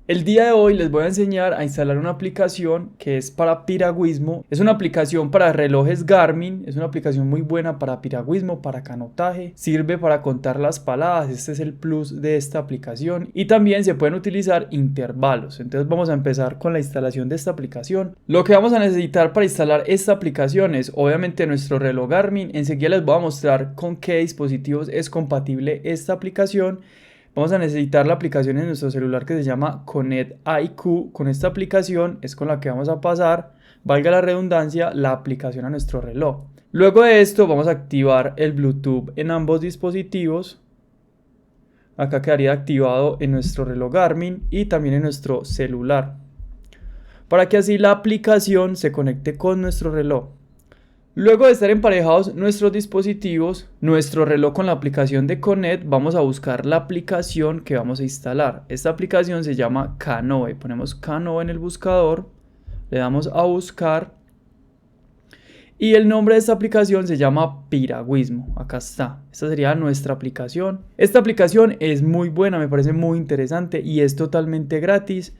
El día de hoy les voy a enseñar a instalar una aplicación que es para piragüismo. Es una aplicación para relojes Garmin, es una aplicación muy buena para piragüismo, para canotaje, sirve para contar las paladas, este es el plus de esta aplicación y también se pueden utilizar intervalos. Entonces vamos a empezar con la instalación de esta aplicación. Lo que vamos a necesitar para instalar esta aplicación es obviamente nuestro reloj Garmin. Enseguida les voy a mostrar con qué dispositivos es compatible esta aplicación. Vamos a necesitar la aplicación en nuestro celular que se llama Connect IQ. Con esta aplicación es con la que vamos a pasar, valga la redundancia, la aplicación a nuestro reloj. Luego de esto vamos a activar el Bluetooth en ambos dispositivos. Acá quedaría activado en nuestro reloj Garmin y también en nuestro celular, para que así la aplicación se conecte con nuestro reloj. Luego de estar emparejados nuestros dispositivos, nuestro reloj con la aplicación de Connect, vamos a buscar la aplicación que vamos a instalar. Esta aplicación se llama Canoe. Ponemos Canoe en el buscador, le damos a buscar y el nombre de esta aplicación se llama Piragüismo. Acá está. Esta sería nuestra aplicación. Esta aplicación es muy buena, me parece muy interesante y es totalmente gratis.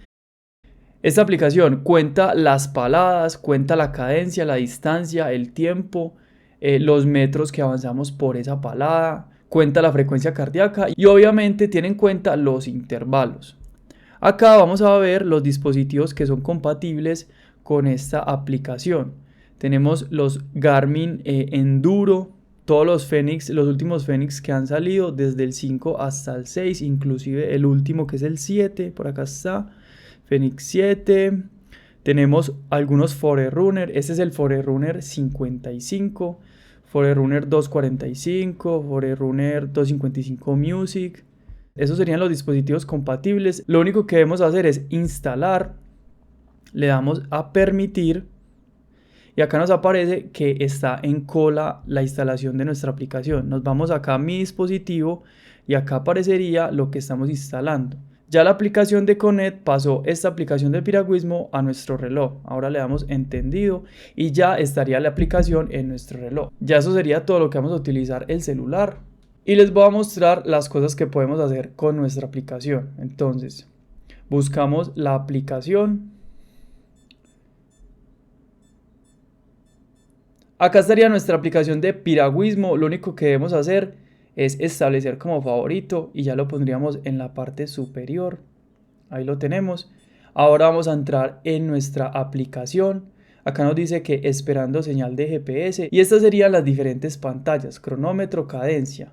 Esta aplicación cuenta las paladas, cuenta la cadencia, la distancia, el tiempo, los metros que avanzamos por esa palada, cuenta la frecuencia cardíaca y obviamente tiene en cuenta los intervalos. Acá vamos a ver los dispositivos que son compatibles con esta aplicación. Tenemos los Garmin Enduro, todos los Fenix, los últimos Fenix que han salido desde el 5 hasta el 6, inclusive el último que es el 7, por acá está. Fenix 7, tenemos algunos Forerunner, este es el Forerunner 55, Forerunner 245, Forerunner 255 Music. Esos serían los dispositivos compatibles. Lo único que debemos hacer es instalar, le damos a permitir y acá nos aparece que está en cola la instalación de nuestra aplicación. Nos vamos acá a mi dispositivo y acá aparecería lo que estamos instalando. Ya la aplicación de Connect pasó esta aplicación de piragüismo a nuestro reloj. Ahora le damos entendido y ya estaría la aplicación en nuestro reloj. Ya eso sería todo lo que vamos a utilizar el celular. Y les voy a mostrar las cosas que podemos hacer con nuestra aplicación. Entonces, buscamos la aplicación. Acá estaría nuestra aplicación de piragüismo. Lo único que debemos hacer es establecer como favorito y ya lo pondríamos en la parte superior. Ahí lo tenemos. Ahora vamos a entrar en nuestra aplicación. Acá nos dice que esperando señal de GPS y estas serían las diferentes pantallas: cronómetro, cadencia.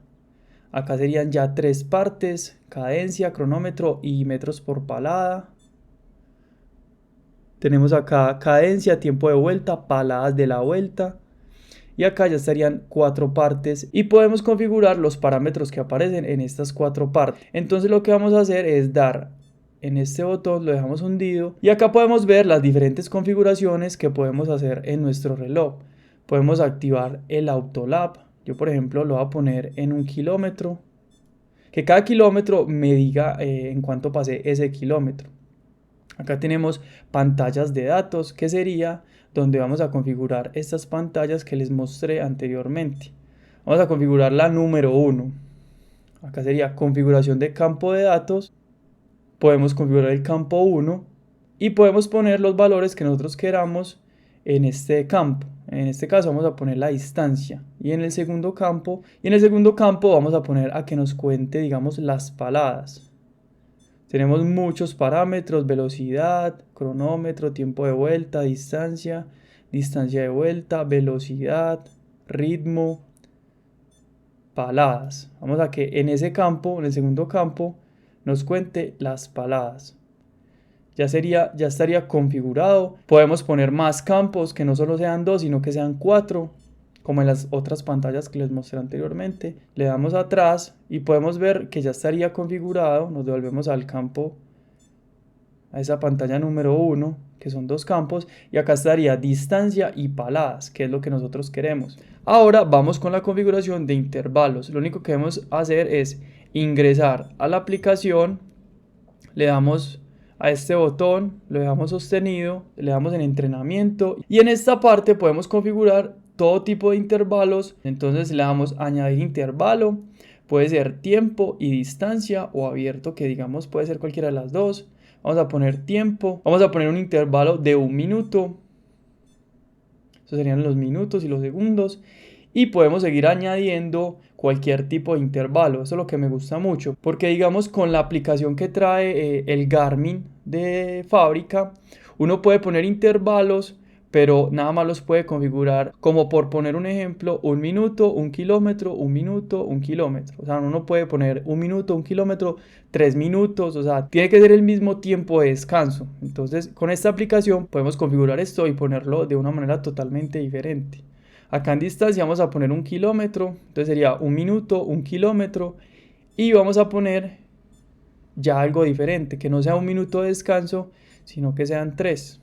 Acá serían ya tres partes: cadencia, cronómetro y metros por palada. Tenemos acá cadencia, tiempo de vuelta, paladas de la vuelta. Y acá ya estarían cuatro partes y podemos configurar los parámetros que aparecen en estas cuatro partes. Entonces lo que vamos a hacer es dar en este botón, lo dejamos hundido y acá podemos ver las diferentes configuraciones que podemos hacer en nuestro reloj. Podemos activar el Autolap. Yo por ejemplo lo voy a poner en 1 kilómetro, que cada kilómetro me diga en cuánto pasé ese kilómetro. Acá tenemos pantallas de datos, que sería donde vamos a configurar estas pantallas que les mostré anteriormente. Vamos a configurar la número 1. Acá sería configuración de campo de datos. Podemos configurar el campo 1 y podemos poner los valores que nosotros queramos en este campo. En este caso vamos a poner la distancia y en el segundo campo vamos a poner a que nos cuente, digamos, las paladas. Tenemos muchos parámetros: velocidad, cronómetro, tiempo de vuelta, distancia, distancia de vuelta, velocidad, ritmo, paladas. Vamos a que en ese campo, en el segundo campo, nos cuente las paladas. Ya estaría configurado. Podemos poner más campos, que no solo sean 2, sino que sean 4. Como en las otras pantallas que les mostré anteriormente. Le damos atrás y podemos ver que ya estaría configurado. Nos devolvemos al campo, a esa pantalla número 1, que son 2 campos, y acá estaría distancia y paladas, que es lo que nosotros queremos. Ahora vamos con la configuración de intervalos. Lo único que debemos hacer es ingresar a la aplicación, le damos a este botón, lo dejamos sostenido, le damos en entrenamiento y en esta parte podemos configurar todo tipo de intervalos. Entonces le damos añadir intervalo, puede ser tiempo y distancia o abierto, que digamos puede ser cualquiera de las dos. Vamos a poner tiempo. Vamos a poner un intervalo de 1 minuto. Eso serían los minutos y los segundos. Y podemos seguir añadiendo cualquier tipo de intervalo. Eso es lo que me gusta mucho. Porque digamos con la aplicación que trae el Garmin de fábrica, uno puede poner intervalos, pero nada más los puede configurar como, por poner un ejemplo, 1 minuto, 1 kilómetro, 1 minuto, 1 kilómetro. O sea, uno no puede poner 1 minuto, 1 kilómetro, 3 minutos. O sea, tiene que ser el mismo tiempo de descanso. Entonces, con esta aplicación podemos configurar esto y ponerlo de una manera totalmente diferente. Acá en distancia vamos a poner 1 kilómetro. Entonces sería 1 minuto, 1 kilómetro. Y vamos a poner ya algo diferente, que no sea 1 minuto de descanso, sino que sean 3.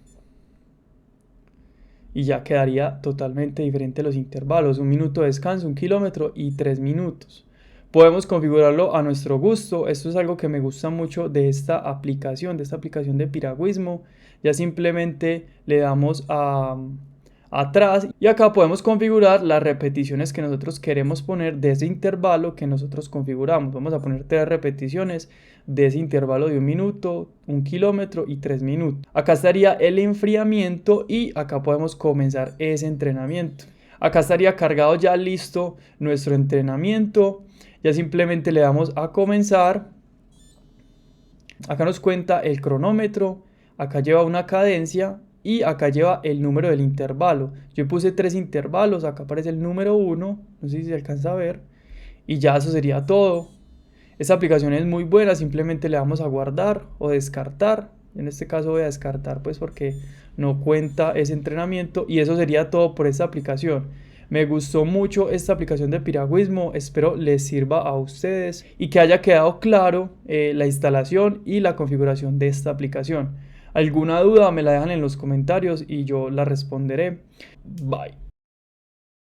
Y ya quedaría totalmente diferente los intervalos: 1 minuto de descanso, 1 kilómetro y 3 minutos. Podemos configurarlo a nuestro gusto. Esto es algo que me gusta mucho de esta aplicación de piragüismo. Ya simplemente le damos atrás y acá podemos configurar las repeticiones que nosotros queremos poner de ese intervalo que nosotros configuramos. Vamos a poner 3 repeticiones de ese intervalo de 1 minuto, 1 kilómetro y 3 minutos. Acá estaría el enfriamiento y acá podemos comenzar ese entrenamiento. Acá estaría cargado ya listo nuestro entrenamiento. Ya simplemente le damos a comenzar. Acá nos cuenta el cronómetro. Acá lleva una cadencia. Y acá lleva el número del intervalo. Yo puse 3 intervalos. Acá aparece el número 1. No sé si se alcanza a ver. Y ya eso sería todo. Esta aplicación es muy buena. Simplemente le damos a guardar o descartar. En este caso voy a descartar pues porque no cuenta ese entrenamiento. Y eso sería todo por esta aplicación. Me gustó mucho esta aplicación de piragüismo. Espero les sirva a ustedes y que haya quedado claro la instalación y la configuración de esta aplicación. ¿Alguna duda? Me la dejan en los comentarios y yo la responderé. Bye.